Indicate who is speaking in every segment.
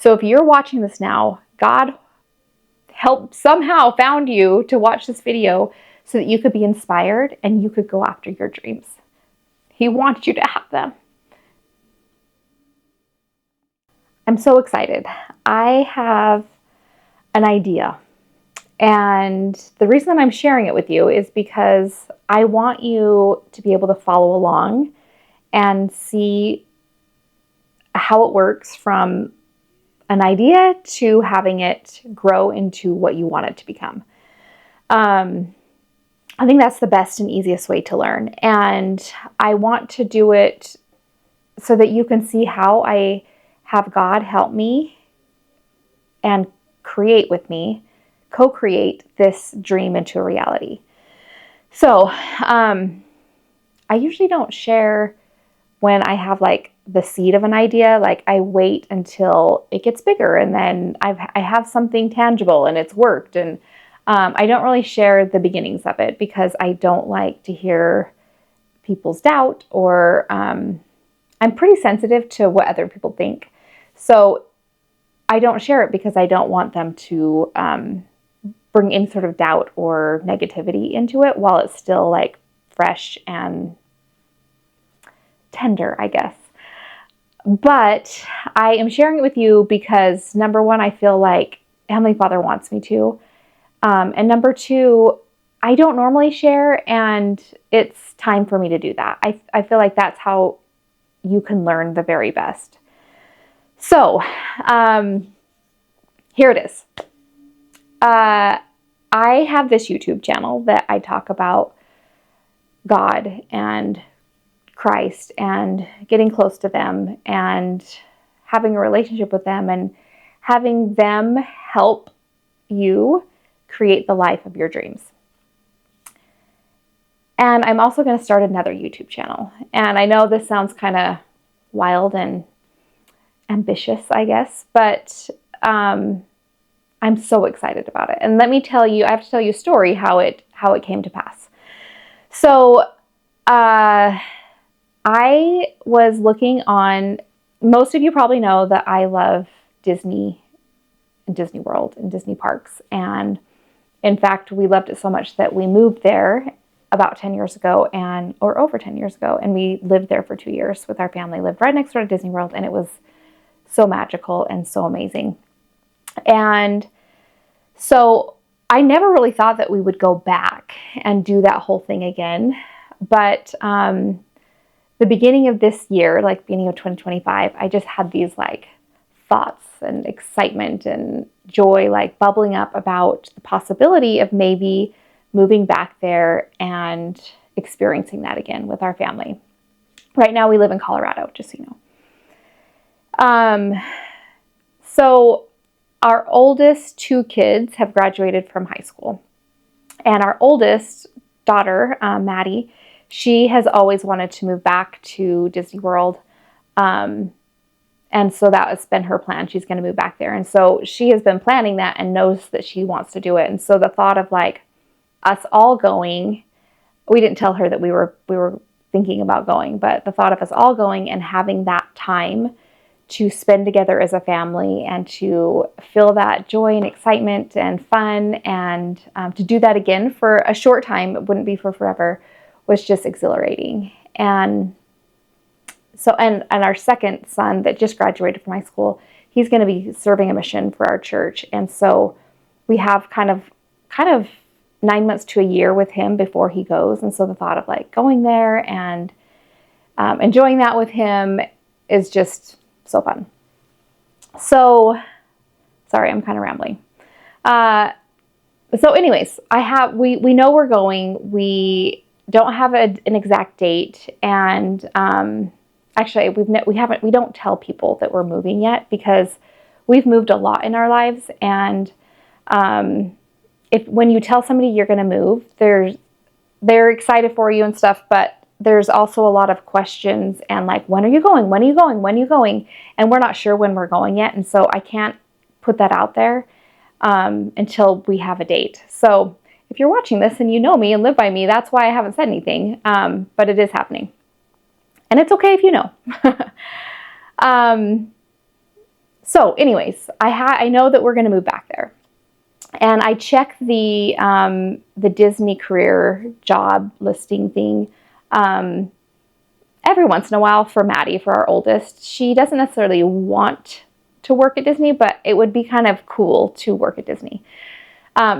Speaker 1: So if you're watching this now, God somehow found you to watch this video so that you could be inspired and you could go after your dreams. He wants you to have them. I'm so excited. I have an idea. And the reason that I'm sharing it with you is because I want you to be able to follow along and see how it works from an idea to having it grow into what you want it to become. I think that's the best and easiest way to learn. And I want to do it so that you can see how I have God help me and create with me, co-create this dream into a reality. So I usually don't share when I have like the seed of an idea. Like I wait until it gets bigger and then I have something tangible and it's worked. And I don't really share the beginnings of it because I don't like to hear people's doubt, or I'm pretty sensitive to what other people think. So I don't share it because I don't want them to bring any sort of doubt or negativity into it while it's still like fresh and tender, I guess. But I am sharing it with you because number one, I feel like Heavenly Father wants me to. And number two, I don't normally share, and it's time for me to do that. I feel like that's how you can learn the very best. So, here it is. I have this YouTube channel that I talk about God and Christ and getting close to them and having a relationship with them and having them help you create the life of your dreams. And I'm also going to start another YouTube channel. And I know this sounds kind of wild and ambitious, I guess, but I'm so excited about it. And let me tell you, I have to tell you a story how it came to pass. So I was looking on, most of you probably know that I love Disney and Disney World and Disney parks. And in fact, we loved it so much that we moved there about 10 years ago or over 10 years ago. And we lived there for 2 years with our family, lived right next door to Disney World. And it was so magical and so amazing. And so I never really thought that we would go back and do that whole thing again. But the beginning of this year, like beginning of 2025, I just had these like thoughts and excitement and joy like bubbling up about the possibility of maybe moving back there and experiencing that again with our family. Right now we live in Colorado, just so you know. So our oldest 2 kids have graduated from high school. And our oldest daughter, Maddie, she has always wanted to move back to Disney World. And so that has been her plan. She's going to move back there. And so she has been planning that and knows that she wants to do it. And so the thought of like us all going, we didn't tell her that we were thinking about going, but the thought of us all going and having that time to spend together as a family and to feel that joy and excitement and fun and to do that again for a short time, it wouldn't be for forever, was just exhilarating. And so, and our second son that just graduated from high school, he's going to be serving a mission for our church. And so we have kind of 9 months to a year with him before he goes. And so the thought of like going there and enjoying that with him is just so fun. So, sorry, I'm kind of rambling. So anyways, we know we're going. We don't have an exact date. And actually, we don't tell people that we're moving yet because we've moved a lot in our lives. And when you tell somebody you're going to move, they're excited for you and stuff, but there's also a lot of questions and like, when are you going? When are you going? When are you going? And we're not sure when we're going yet. And so I can't put that out there until we have a date. So if you're watching this and you know me and live by me, that's why I haven't said anything. But it is happening. And it's okay if you know. So anyways, I know that we're going to move back there. And I check the Disney career job listing thing every once in a while for Maddie, for our oldest. She doesn't necessarily want to work at Disney, but it would be kind of cool to work at Disney.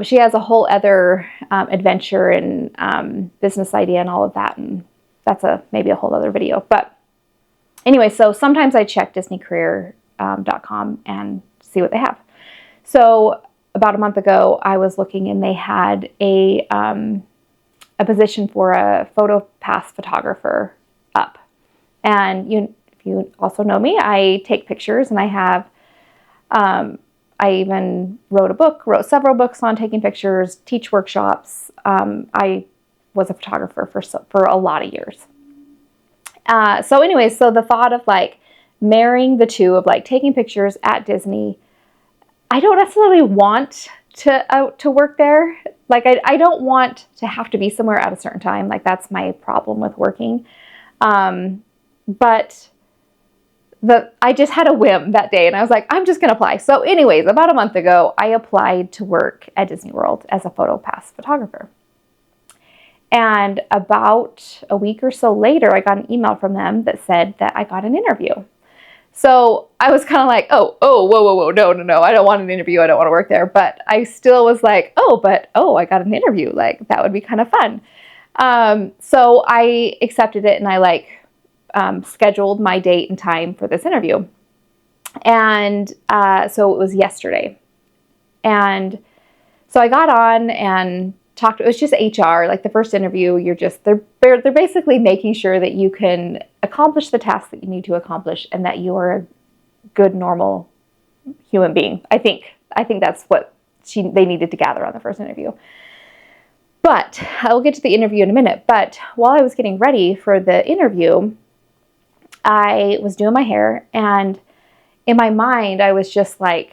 Speaker 1: She has a whole other adventure and business idea and all of that, and that's maybe a whole other video. But anyway, so sometimes I check DisneyCareer.com and see what they have. So about a month ago, I was looking and they had a position for a photo pass photographer up. And if you also know me, I take pictures, and I have, I even wrote several books on taking pictures, teach workshops. I was a photographer for a lot of years. So anyways, so the thought of like marrying the two of like taking pictures at Disney, I don't necessarily want to work there. Like I don't want to have to be somewhere at a certain time. Like that's my problem with working. But I just had a whim that day, and I was like, I'm just going to apply. So anyways, about a month ago, I applied to work at Disney World as a photo pass photographer. And about a week or so later, I got an email from them that said that I got an interview. So I was kind of like, whoa, no, I don't want an interview. I don't want to work there. But I still was like, I got an interview. Like, that would be kind of fun. So I accepted it, and I scheduled my date and time for this interview. And so it was yesterday. And so I got on and talked. It was just HR. Like the first interview, they're basically making sure that you can accomplish the tasks that you need to accomplish, and that you are a good, normal human being. I think that's what they needed to gather on the first interview. But I'll get to the interview in a minute. But while I was getting ready for the interview, I was doing my hair, and in my mind, I was just like,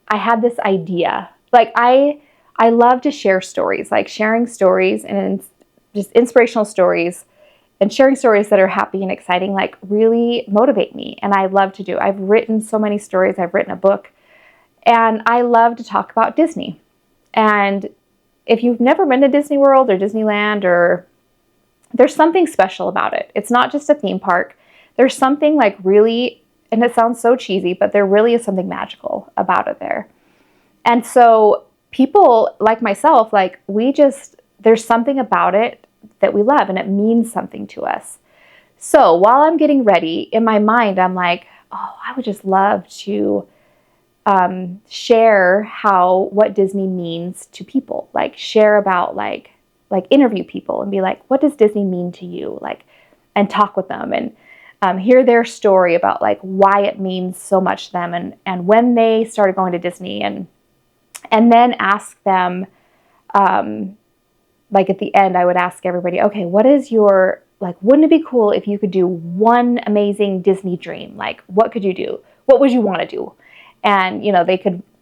Speaker 1: I had this idea. Like I love to share stories, like sharing stories and just inspirational stories, and sharing stories that are happy and exciting, like really motivate me. And I love to do. I've written so many stories. I've written a book, and I love to talk about Disney. And if you've never been to Disney World or Disneyland, there's something special about it. It's not just a theme park. There's something like really, and it sounds so cheesy, but there really is something magical about it there. And so people like myself, like there's something about it that we love, and it means something to us. So while I'm getting ready, in my mind, I'm like, I would just love to share what Disney means to people. Like share about like interview people and be like, what does Disney mean to you? Like, and talk with them and hear their story about like why it means so much to them, and when they started going to Disney, and then ask them, like at the end, I would ask everybody, okay, what is your, like, wouldn't it be cool if you could do one amazing Disney dream? Like, what could you do? What would you want to do? And,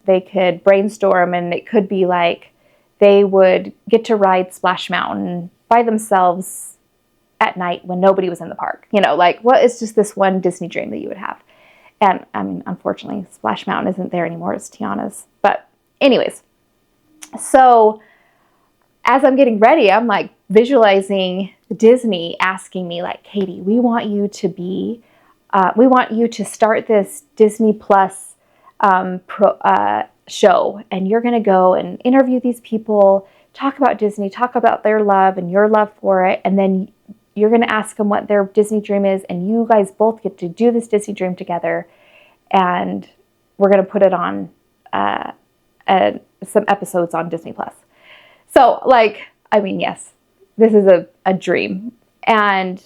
Speaker 1: they could brainstorm, and it could be like they would get to ride Splash Mountain by themselves at night when nobody was in the park. Like, what is just this one Disney dream that you would have? And I mean, unfortunately, Splash Mountain isn't there anymore. It's Tiana's. But anyways, so as I'm getting ready, I'm like visualizing Disney asking me like, Katie, we want you to start this Disney Plus show, and you're going to go and interview these people, talk about Disney, talk about their love and your love for it, and then you're going to ask them what their Disney dream is, and you guys both get to do this Disney dream together, and we're going to put it on some episodes on Disney Plus. So, like, I mean, yes, this is a dream, and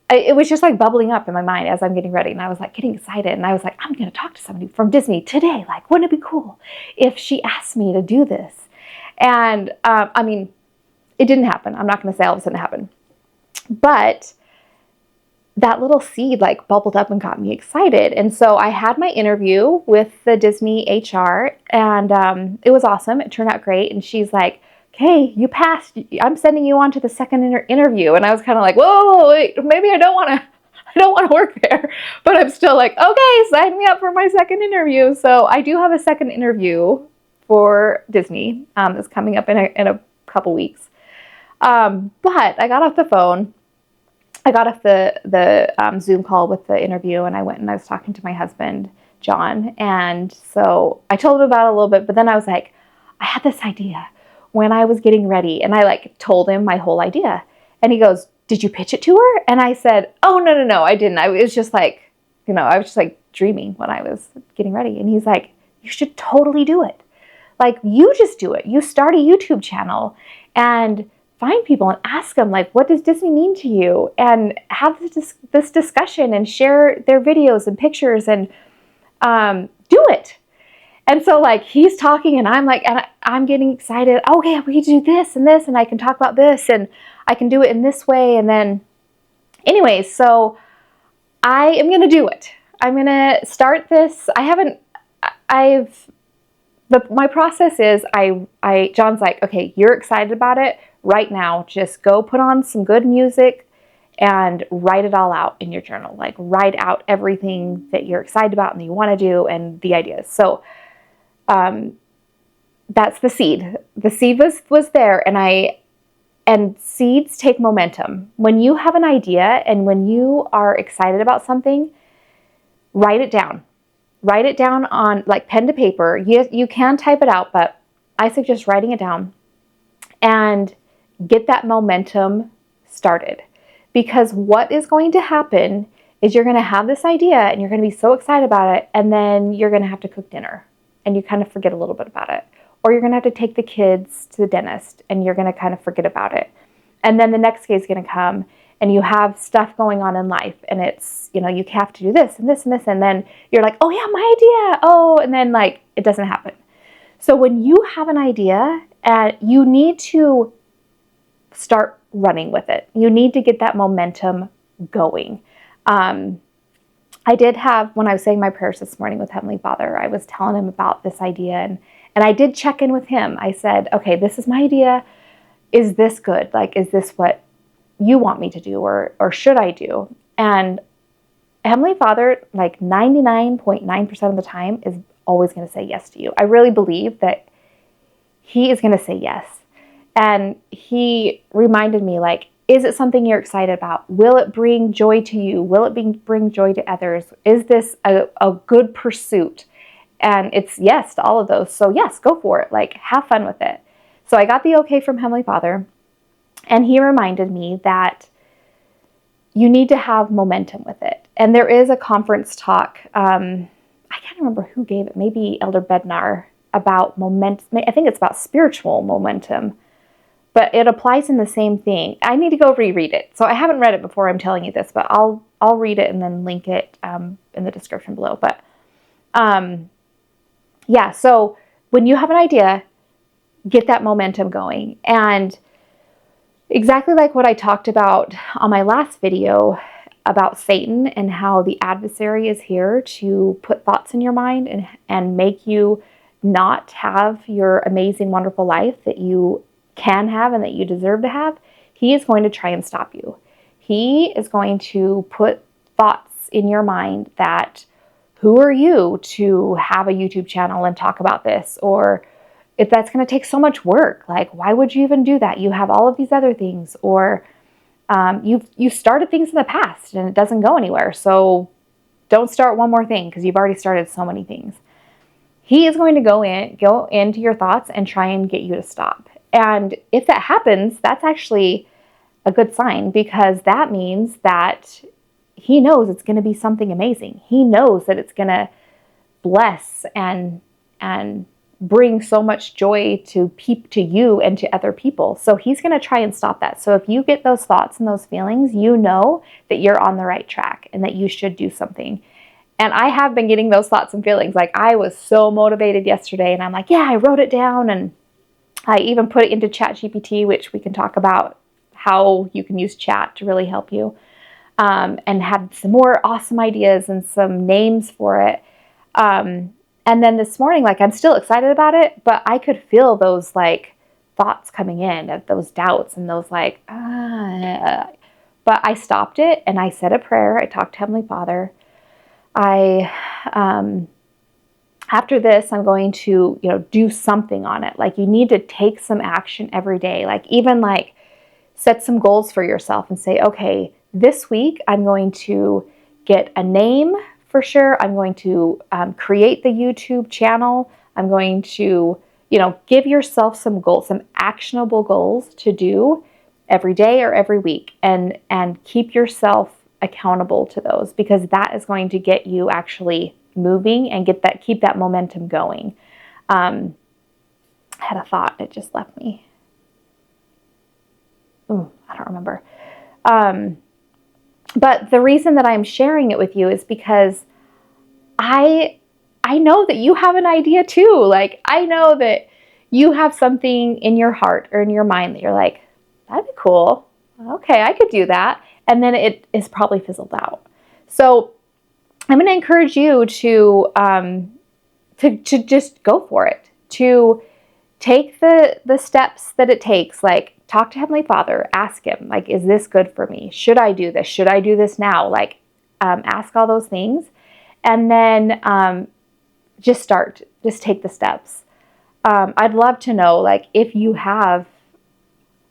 Speaker 1: it was just like bubbling up in my mind as I'm getting ready, and I was like getting excited, and I was like, I'm going to talk to somebody from Disney today. Like, wouldn't it be cool if she asked me to do this? And I mean, it didn't happen. I'm not going to say all of a sudden it happened, but that little seed like bubbled up and got me excited. And so I had my interview with the Disney HR, and it was awesome. It turned out great. And she's like, okay, you passed. I'm sending you on to the second interview. And I was kind of like, whoa, wait, maybe I don't want to don't want to work there, but I'm still like, okay, sign me up for my second interview. So I do have a second interview for Disney that's coming up in a couple weeks. But I got off the phone. I got off the Zoom call with the interview, and I went and I was talking to my husband, John. And so I told him about it a little bit, but then I was like, I had this idea when I was getting ready, and I like told him my whole idea. And he goes, did you pitch it to her? And I said, oh, no, I didn't. I was just like, I was just like dreaming when I was getting ready. And he's like, you should totally do it. Like, you just do it. You start a YouTube channel and find people and ask them, like, what does Disney mean to you? And have this discussion and share their videos and pictures and do it. And so, like, he's talking and I'm like, and I'm getting excited. Okay, we can do this and this, and I can talk about this, and I can do it in this way. And then, anyways, so I am going to do it. I'm going to start this. My process is John's like, okay, you're excited about it right now. Just go put on some good music and write it all out in your journal. Like, write out everything that you're excited about and that you want to do and the ideas. So that's the seed. The seed was there, and seeds take momentum. When you have an idea and when you are excited about something, write it down. Write it down on like pen to paper. You can type it out, but I suggest writing it down and get that momentum started. Because what is going to happen is you're going to have this idea and you're going to be so excited about it, and then you're going to have to cook dinner and you kind of forget a little bit about it. Or you're going to have to take the kids to the dentist and you're going to kind of forget about it. And then the next day is going to come and you have stuff going on in life, and it's, you have to do this and this and this. And then you're like, oh yeah, my idea. Oh, and then like, it doesn't happen. So when you have an idea, you need to start running with it. You need to get that momentum going. I did have, when I was saying my prayers this morning with Heavenly Father, I was telling him about this idea, and I did check in with him. I said, okay, this is my idea. Is this good? Like, is this what you want me to do, or should I do? And Heavenly Father, like 99.9% of the time, is always going to say yes to you. I really believe that he is going to say yes. And he reminded me, like, is it something you're excited about? Will it bring joy to you? Will it bring joy to others? Is this a good pursuit? And it's yes to all of those. So yes, go for it. Like, have fun with it. So I got the okay from Heavenly Father. And he reminded me that you need to have momentum with it. And there is a conference talk. I can't remember who gave it. Maybe Elder Bednar, about momentum. I think it's about spiritual momentum. But it applies in the same thing. I need to go reread it. So I haven't read it before I'm telling you this, but I'll read it and then link it in the description below. But yeah, so when you have an idea, get that momentum going. And exactly like what I talked about on my last video about Satan and how the adversary is here to put thoughts in your mind and make you not have your amazing, wonderful life that you can have and that you deserve to have. He is going to try and stop you. He is going to put thoughts in your mind that, who are you to have a YouTube channel and talk about this? Or if that's going to take so much work, like, why would you even do that? You have all of these other things. Or you've started things in the past and it doesn't go anywhere. So don't start one more thing because you've already started so many things. He is going to go into your thoughts and try and get you to stop. And if that happens, that's actually a good sign, because that means that he knows it's going to be something amazing. He knows that it's going to bless and bring so much joy to you and to other people. So he's going to try and stop that. So if you get those thoughts and those feelings, you know that you're on the right track and that you should do something. And I have been getting those thoughts and feelings. Like, I was so motivated yesterday, and I'm like, yeah, I wrote it down, and I even put it into ChatGPT, which we can talk about how you can use chat to really help you, and had some more awesome ideas and some names for it. And then this morning, like, I'm still excited about it, but I could feel those like thoughts coming in, of those doubts and those like, But I stopped it and I said a prayer. I talked to Heavenly Father. After this, I'm going to, do something on it. Like, you need to take some action every day. Like, even like set some goals for yourself and say, okay, this week I'm going to get a name for sure. I'm going to create the YouTube channel. I'm going to, give yourself some goals, some actionable goals to do every day or every week, and keep yourself accountable to those, because that is going to get you actually moving and keep that momentum going. I had a thought, it just left me. I don't remember. But the reason that I'm sharing it with you is because I know that you have an idea too. Like, I know that you have something in your heart or in your mind that you're like, that'd be cool. Okay, I could do that. And then it is probably fizzled out. So I'm going to encourage you to just go for it, to take the steps that it takes. Like, talk to Heavenly Father, ask Him, like, is this good for me? Should I do this? Should I do this now? Like, ask all those things. And then just start, just take the steps. I'd love to know, like, if you have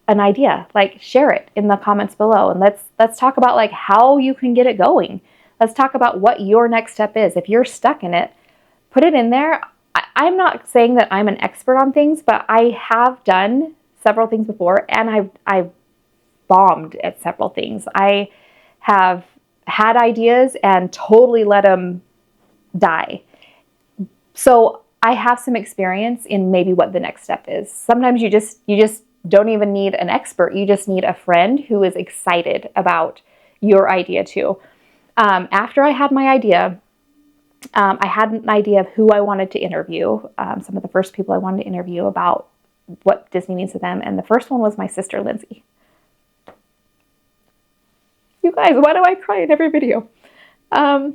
Speaker 1: an idea, like, share it in the comments below. And let's talk about like how you can get it going. Let's talk about what your next step is. If you're stuck in it, put it in there. I'm not saying that I'm an expert on things, but I have done several things before, and I've bombed at several things. I have had ideas and totally let them die. So I have some experience in maybe what the next step is. Sometimes you just don't even need an expert. You just need a friend who is excited about your idea too. After I had my idea, I had an idea of who I wanted to interview, some of the first people I wanted to interview about what Disney means to them. And the first one was my sister, Lindsay. You guys, why do I cry in every video? I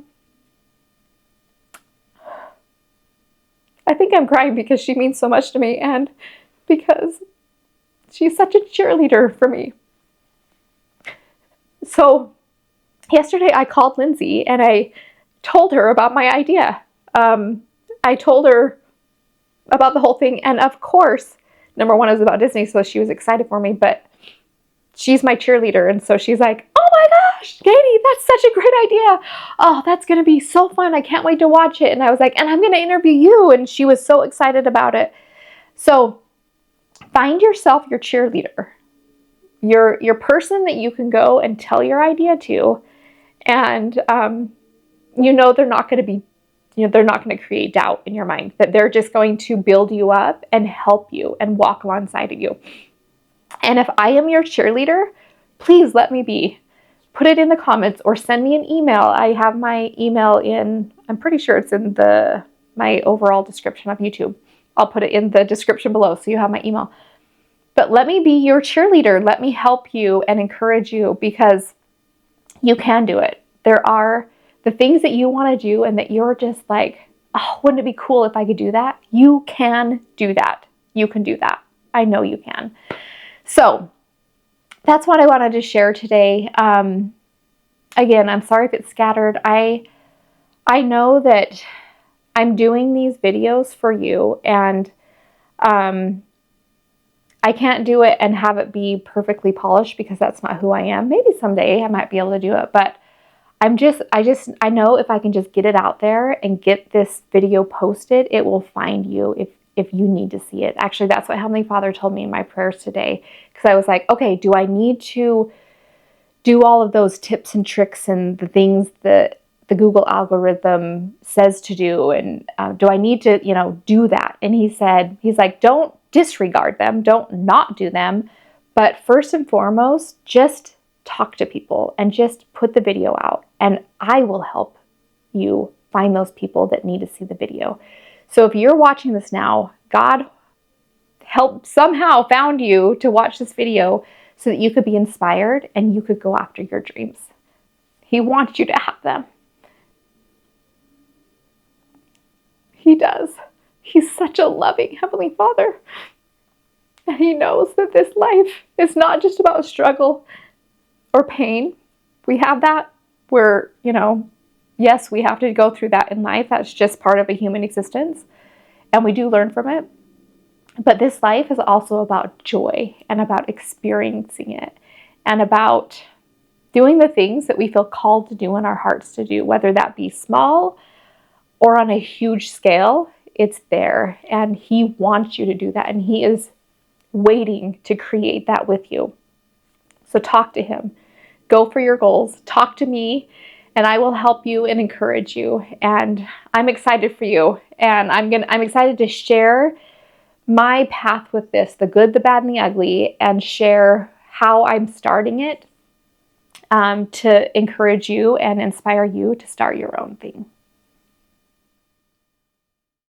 Speaker 1: think I'm crying because she means so much to me, and because she's such a cheerleader for me. So yesterday I called Lindsay and I told her about my idea. I told her about the whole thing. And of course, number one is about Disney, so she was excited for me, but she's my cheerleader. And so she's like, oh my gosh, Katie, that's such a great idea. Oh, that's going to be so fun. I can't wait to watch it. And I was like, and I'm going to interview you. And she was so excited about it. So find yourself your cheerleader, your person that you can go and tell your idea to. And, they're not going to be, they're not going to create doubt in your mind, that they're just going to build you up and help you and walk alongside of you. And if I am your cheerleader, please let me be. Put it in the comments or send me an email. I have my email I'm pretty sure it's in my overall description of YouTube. I'll put it in the description below so you have my email. But let me be your cheerleader. Let me help you and encourage you, because you can do it. There are the things that you want to do and that you're just like, oh, wouldn't it be cool if I could do that? You can do that. You can do that. I know you can. So that's what I wanted to share today. Again, I'm sorry if it's scattered. I know that I'm doing these videos for you, and I can't do it and have it be perfectly polished, because that's not who I am. Maybe someday I might be able to do it, but I know if I can just get it out there and get this video posted, it will find you if you need to see it. Actually, that's what Heavenly Father told me in my prayers today, because I was like, okay, do I need to do all of those tips and tricks and the things that the Google algorithm says to do? And do I need to, do that? And he's like, don't disregard them. Don't not do them. But first and foremost, just talk to people and just put the video out. And I will help you find those people that need to see the video. So if you're watching this now, God somehow found you to watch this video so that you could be inspired and you could go after your dreams. He wants you to have them. He does. He's such a loving Heavenly Father. And He knows that this life is not just about struggle. or pain. We have that. We're, yes, we have to go through that in life. That's just part of a human existence. And we do learn from it. But this life is also about joy and about experiencing it and about doing the things that we feel called to do in our hearts to do, whether that be small or on a huge scale. It's there. And He wants you to do that. And He is waiting to create that with you. So talk to Him. Go for your goals. Talk to me, and I will help you and encourage you. And I'm excited for you. And I'm excited to share my path with this, the good, the bad, and the ugly, and share how I'm starting it to encourage you and inspire you to start your own thing.